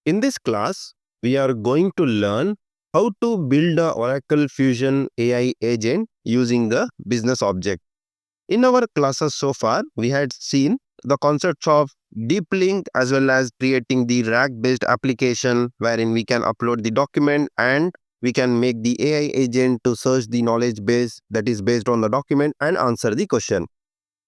In this class, we are going to learn how to build a Oracle Fusion AI agent using the business object. In our classes so far, we had seen the concepts of deep link as well as creating the RAG-based application wherein we can upload the document and we can make the AI agent to search the knowledge base that is based on the document and answer the question.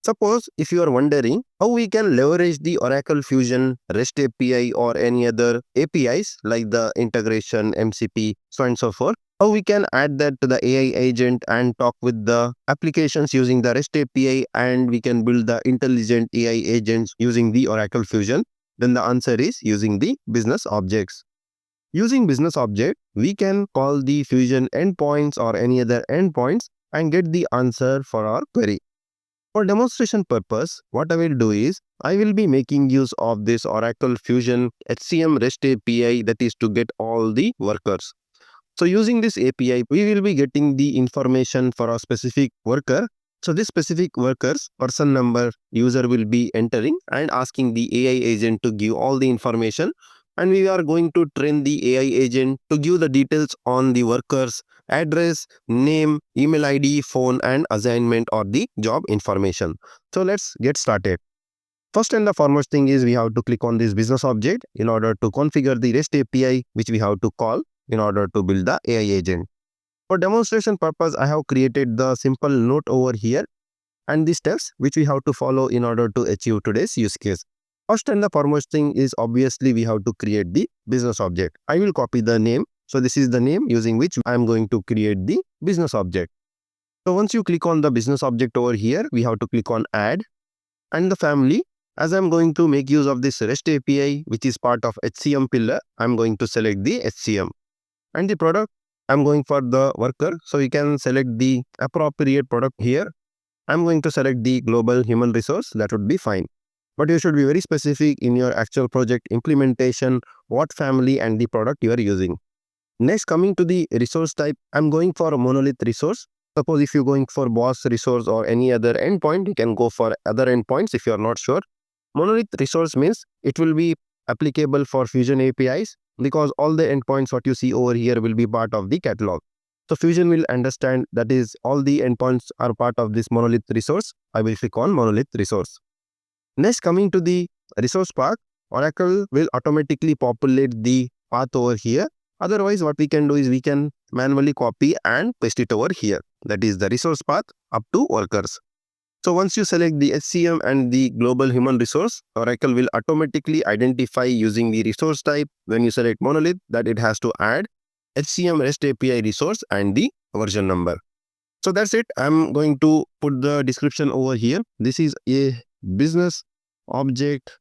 Suppose if you are wondering how we can leverage the Oracle Fusion REST API or any other APIs like the integration, MCP, so on and so forth, how we can add that to the AI agent and talk with the applications using the REST API and we can build the intelligent AI agents using the Oracle Fusion, then the answer is using the business objects. Using business object, we can call the Fusion endpoints or any other endpoints and get the answer for our query. For demonstration purpose, what I will do is, I will be making use of this Oracle Fusion HCM REST API that is to get all the workers. So using this API, we will be getting the information for a specific worker. So this specific worker's person number user will be entering and asking the AI agent to give all the information. And we are going to train the AI agent to give the details on the worker's address, name, email ID, phone and assignment or the job information. So let's get started. First and the foremost thing is we have to click on this business object in order to configure the REST API which we have to call in order to build the AI agent. For demonstration purpose, I have created the simple note over here and the steps which we have to follow in order to achieve today's use case. First and the foremost thing is obviously we have to create the business object. I will copy the name. So this is the name using which I am going to create the business object. So once you click on the business object over here, we have to click on add and the family. As I'm going to make use of this REST API, which is part of HCM pillar, I'm going to select the HCM. And the product, I'm going for the worker. So you can select the appropriate product here. I'm going to select the global human resource. That would be fine. But you should be very specific in your actual project implementation, what family and the product you are using. Next, coming to the resource type, I'm going for a monolith resource. Suppose if you're going for boss resource or any other endpoint, you can go for other endpoints if you're not sure. Monolith resource means it will be applicable for Fusion APIs because all the endpoints what you see over here will be part of the catalog. So Fusion will understand that is all the endpoints are part of this monolith resource. I will click on monolith resource. Next, coming to the resource path, Oracle will automatically populate the path over here. Otherwise, what we can do is we can manually copy and paste it over here. That is the resource path up to workers. So once you select the HCM and the global human resource, Oracle will automatically identify using the resource type when you select monolith that it has to add HCM REST API resource and the version number. So that's it. I'm going to put the description over here. This is a business object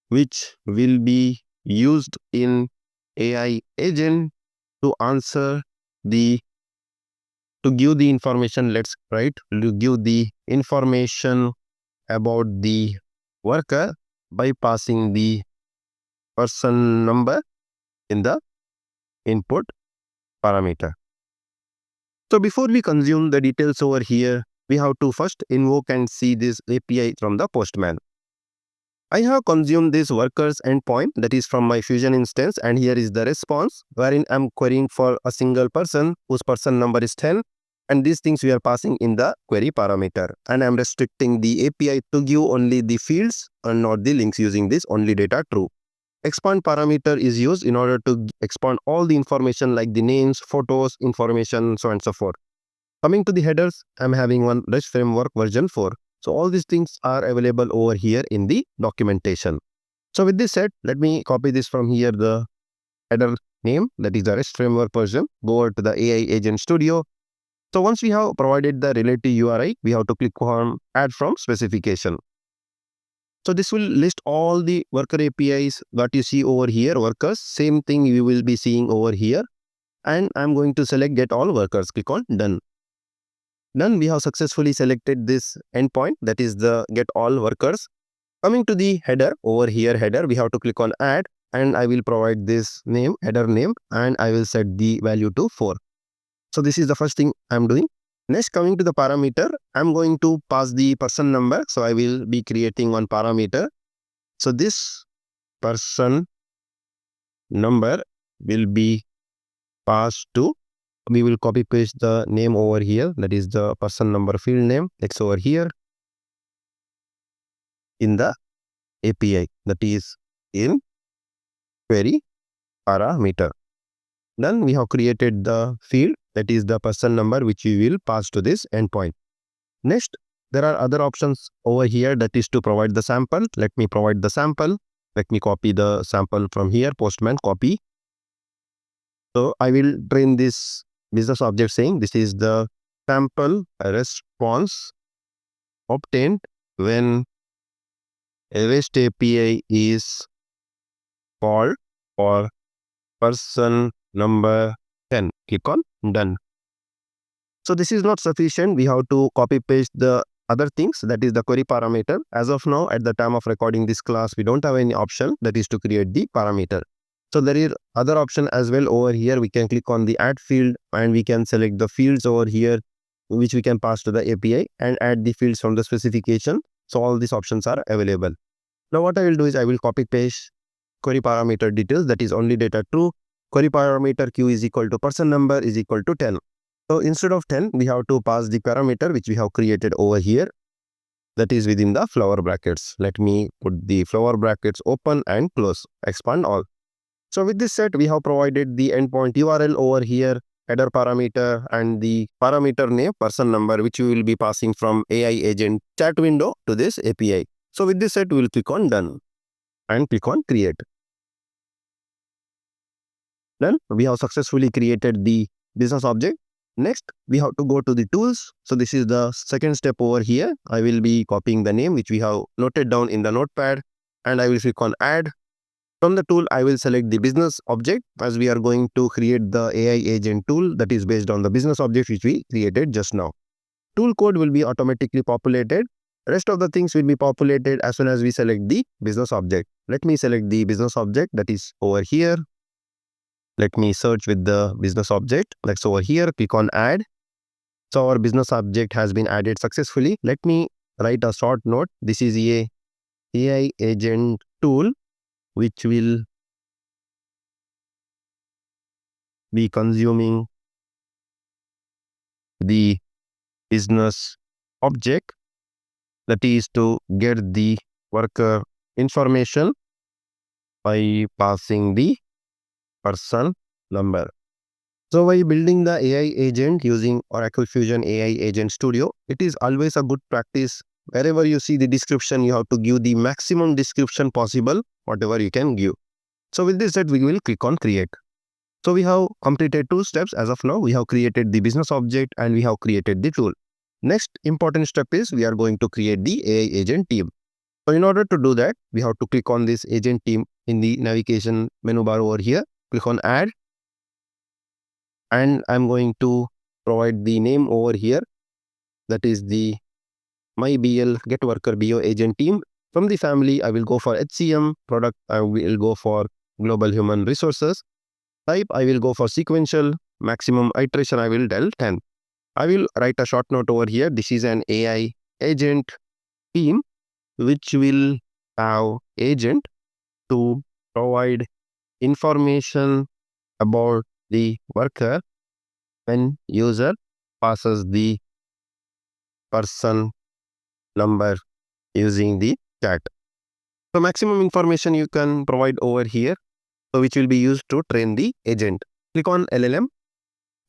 which will be used in AI agent to answer the to give the information, let's write, to give the information about the worker by passing the person number in the input parameter. So before we consume the details over here, we have to first invoke and see this API from the Postman. I have consumed this workers endpoint that is from my Fusion instance and here is the response wherein I'm querying for a single person whose person number is 10 and these things we are passing in the query parameter and I'm restricting the API to give only the fields and not the links using this only data true. Expand parameter is used in order to expand all the information like the names, photos, information, so on and so forth. Coming to the headers, I'm having one REST framework version 4. So all these things are available over here in the documentation. So with this said, let me copy this from here, the header name, that is the REST framework version, go over to the AI Agent Studio. So once we have provided the relative URI, we have to click on add from specification. So this will list all the worker APIs that you see over here, workers, same thing you will be seeing over here. And I'm going to select get all workers, click on done. Done, we have successfully selected this endpoint that is the get all workers. Coming to the header over here, header, we have to click on add and I will provide this name, header name, and I will set the value to 4. So this is the first thing I'm doing. Next, coming to the parameter, I'm going to pass the person number. So I will be creating one parameter. So this person number will be passed to, we will copy paste the name over here, that is the person number field name, it's over here in the API, that is in query parameter. Then we have created the field, that is the person number, which we will pass to this endpoint. Next, there are other options over here, that is to provide the sample. Let me provide the sample. Let me copy the sample from here, Postman, copy. So I will train this business object saying this is the sample response obtained when a REST API is called for person number 10. Click on done. So this is not sufficient. We have to copy paste the other things, that is the query parameter. As of now, at the time of recording this class, we don't have any option, that is to create the parameter. So there is other option as well over here. We can click on the add field and we can select the fields over here, which we can pass to the API and add the fields from the specification. So all these options are available. Now what I will do is I will copy paste query parameter details, that is only data true. Query parameter q is equal to person number is equal to 10. So instead of 10, we have to pass the parameter which we have created over here, that is within the flower brackets. Let me put the flower brackets open and close, expand all. So with this set, we have provided the endpoint URL over here, header parameter and the parameter name person number, which we will be passing from AI agent chat window to this API. So with this set, we will click on done and click on create. Then we have successfully created the business object. Next, we have to go to the tools. So this is the second step over here. I will be copying the name which we have noted down in the notepad and I will click on add. From the tool, I will select the business object as we are going to create the AI agent tool that is based on the business object which we created just now. Tool code will be automatically populated. Rest of the things will be populated as soon as we select the business object. Let me select the business object, that is over here. Let me search with the business object. Let's over here, click on add. So our business object has been added successfully. Let me write a short note. This is a AI agent tool which will be consuming the business object, that is to get the worker information by passing the person number. So by building the AI agent using Oracle Fusion AI Agent Studio, it is always a good practice. Wherever you see the description, you have to give the maximum description possible, whatever you can give. So with this set, we will click on create. So we have completed two steps as of now. We have created the business object and we have created the tool. Next important step is we are going to create the AI agent team. So in order to do that, we have to click on this agent team in the navigation menu bar over here. Click on add. And I'm going to provide the name over here. That is the MyBL Get Worker BO agent team. From the family, I will go for HCM. Product, I will go for Global Human Resources. Type, I will go for sequential. Maximum iteration, I will tell 10. I will write a short note over here. This is an AI agent team which will have agent to provide information about the worker when user passes the person number using the chat. So maximum information you can provide over here, so which will be used to train the agent. Click on LLM.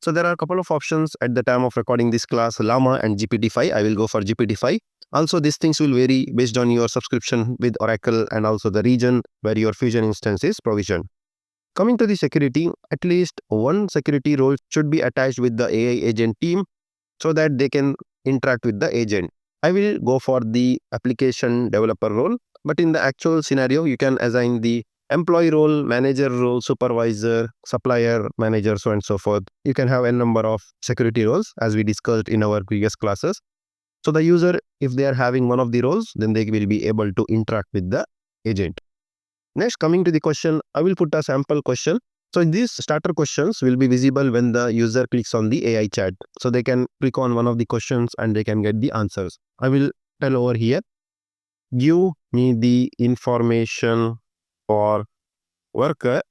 So there are a couple of options at the time of recording this class, Llama and GPT-5. I will go for GPT-5. Also, these things will vary based on your subscription with Oracle and also the region where your Fusion instance is provisioned. Coming to the security, at least one security role should be attached with the AI agent team so that they can interact with the agent. I will go for the application developer role, but in the actual scenario, you can assign the employee role, manager role, supervisor, supplier, manager, so on and so forth. You can have a number of security roles as we discussed in our previous classes. So the user, if they are having one of the roles, then they will be able to interact with the agent. Next, coming to the question, I will put a sample question. So these starter questions will be visible when the user clicks on the AI chat. So they can click on one of the questions and they can get the answers. I will tell over here, give me the information for worker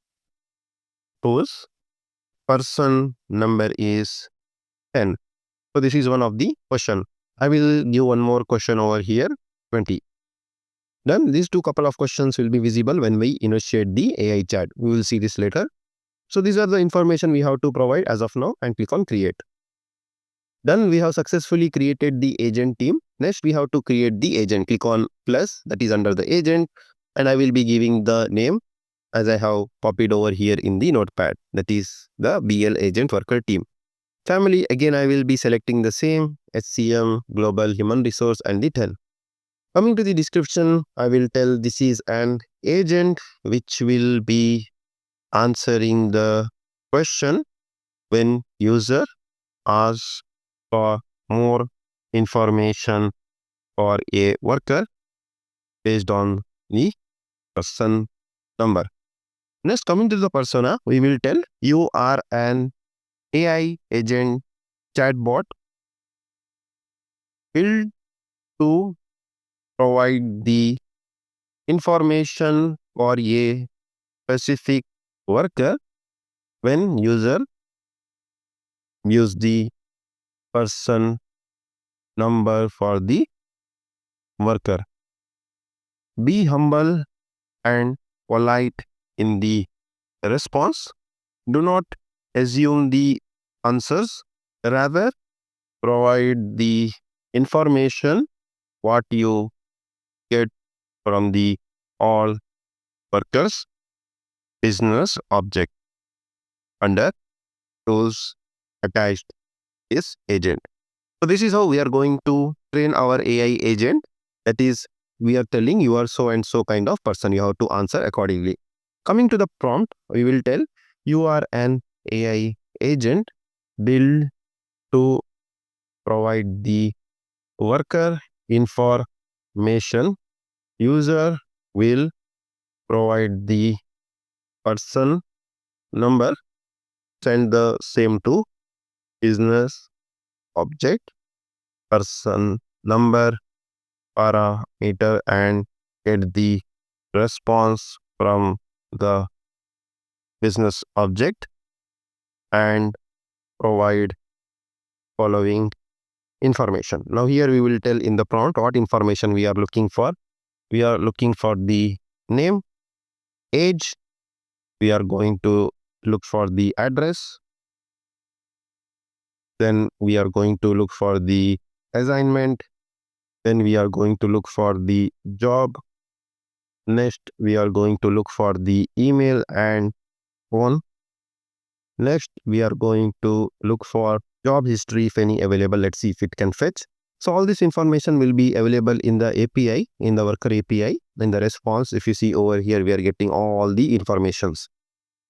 whose person number is 10. So this is one of the question. I will give one more question over here, 20. Then these two couple of questions will be visible when we initiate the AI chat. We will see this later. So these are the information we have to provide as of now and click on create. Then we have successfully created the agent team. Next we have to create the agent. Click on plus, that is under the agent, and I will be giving the name as I have copied over here in the notepad, that is the BL agent worker team. Family, again I will be selecting the same HCM, global human resource and the 10. Coming to the description, I will tell this is an agent which will be answering the question when user asks for more information for a worker based on the person number. Next, coming to the persona, we will tell you are an AI agent chatbot built to provide the information for a specific worker when user use the person number for the worker. Be humble and polite in the response. Do not assume the answers. Rather, provide the information what you get from the all workers business object under tools attached is agent. So this is how we are going to train our AI agent. That is, we are telling you are so and so kind of person. You have to answer accordingly. Coming to the prompt, we will tell you are an AI agent built to provide the worker information. User will provide the person number. Send the same to business object, person number, parameter, and get the response from the business object and provide following information. Now here we will tell in the prompt what information we are looking for. We are looking for the name, age. We are going to look for the address. Then we are going to look for the assignment. Then we are going to look for the job. Next, we are going to look for the email and phone. Next, we are going to look for job history if any available. Let's see if it can fetch. So all this information will be available in the API, in the worker API. In the response, if you see over here, we are getting all the informations.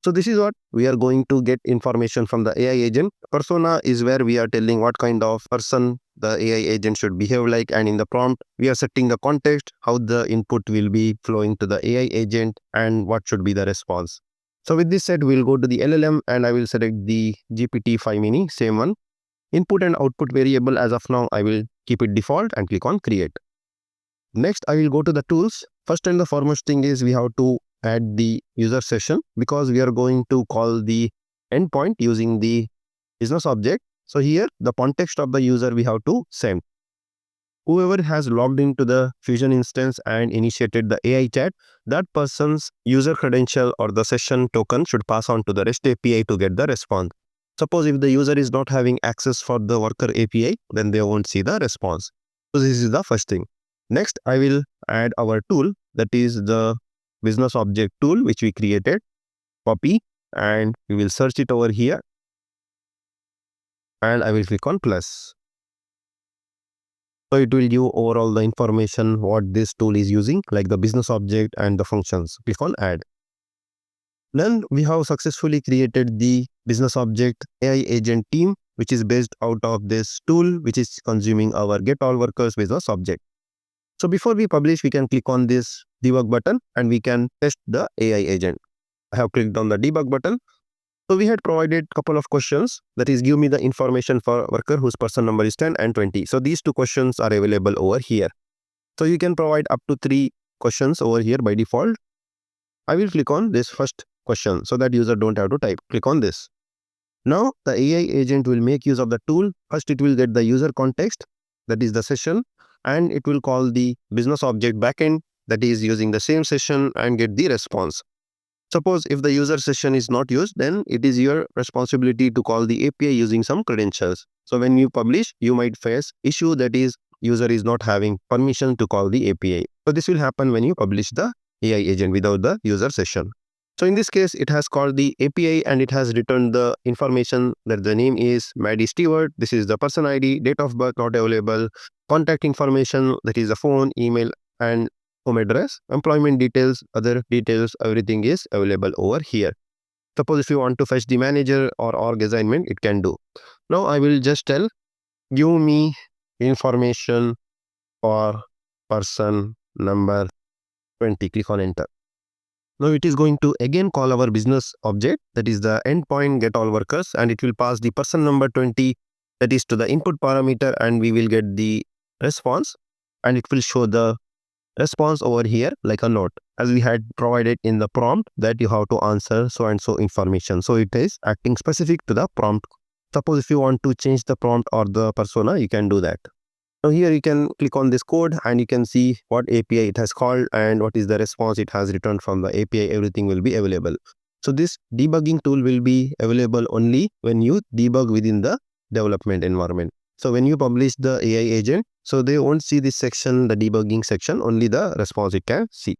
So this is what we are going to get information from the AI agent. Persona is where we are telling what kind of person the AI agent should behave like, and in the prompt, we are setting the context, how the input will be flowing to the AI agent and what should be the response. So with this said, we'll go to the LLM and I will select the GPT-5 mini, same one. Input and output variable as of now, I will keep it default and click on create. Next, I will go to the tools. First and the foremost thing is we have to add the user session because we are going to call the endpoint using the business object. So here the context of the user we have to send. Whoever has logged into the Fusion instance and initiated the AI chat, that person's user credential or the session token should pass on to the REST API to get the response. Suppose if the user is not having access for the worker API, then they won't see the response. So this is the first thing. Next, I will add our tool, that is the business object tool which we created. Copy and we will search it over here and I will click on plus. So it will give overall the information what this tool is using, like the business object and the functions. Click on add. Then we have successfully created the business object AI agent team, which is based out of this tool, which is consuming our get all workers business object. So before we publish, we can click on this debug button and we can test the AI agent. I have clicked on the debug button. So we had provided a couple of questions, that is give me the information for worker whose person number is 10 and 20. So these two questions are available over here. So you can provide up to 3 questions over here by default. I will click on this first question so that user don't have to type. Click on this. Now the AI agent will make use of the tool. First, it will get the user context, that is the session, and it will call the business object backend, that is using the same session, and get the response. Suppose if the user session is not used, then it is your responsibility to call the API using some credentials. So when you publish, you might face issue, that is user is not having permission to call the API. So this will happen when you publish the AI agent without the user session. So in this case, it has called the API and it has returned the information that the name is Maddie Stewart. This is the person ID, date of birth not available, contact information, that is the phone, email, and home address, employment details, other details, everything is available over here. Suppose if you want to fetch the manager or org assignment, it can do. Now I will just tell, give me information for person number 20. Click on enter. Now it is going to again call our business object, that is the endpoint get all workers, and it will pass the person number 20, that is to the input parameter, and we will get the response, and it will show the response over here like a note, as we had provided in the prompt that you have to answer so and so information. So it is acting specific to the prompt. Suppose if you want to change the prompt or the persona, you can do that. Now here you can click on this code and you can see what API it has called and what is the response it has returned from the API. Everything will be available. So this debugging tool will be available only when you debug within the development environment. So when you publish the AI agent, so they won't see this section, the debugging section, only the response it can see.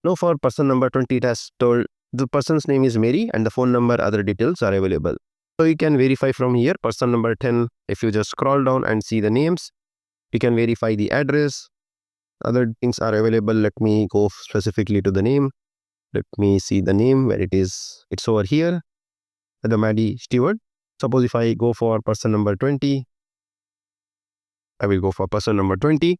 Now for person number 20, it has told the person's name is Mary and the phone number, other details are available. So you can verify from here. Person number 10, if you just scroll down and see the names, you can verify the address, other things are available. Let me go specifically to the name. Let me see the name where it is. It's over here, the Maddie Stewart. Suppose if I go for person number 20, I will go for person number 20.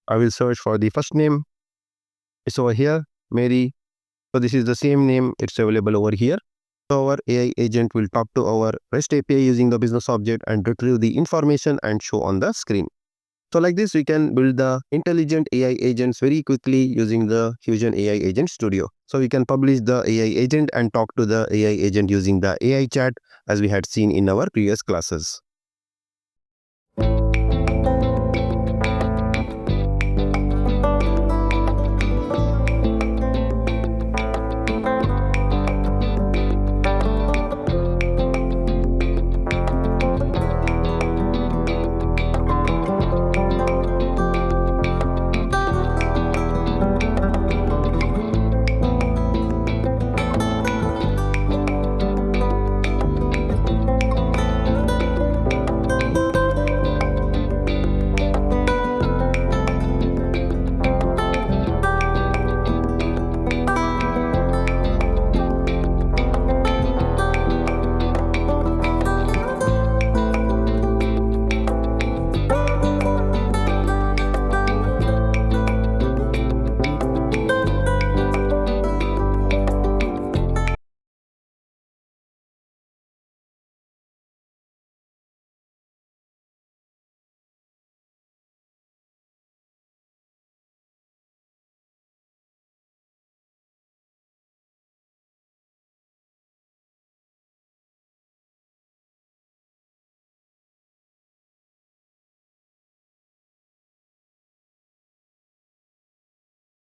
I will search for the first name. It's over here, Mary. So this is the same name. It's available over here. So our AI agent will talk to our REST API using the business object and retrieve the information and show on the screen. So like this, we can build the intelligent AI agents very quickly using the Fusion AI Agent Studio. So we can publish the AI agent and talk to the AI agent using the AI chat as we had seen in our previous classes.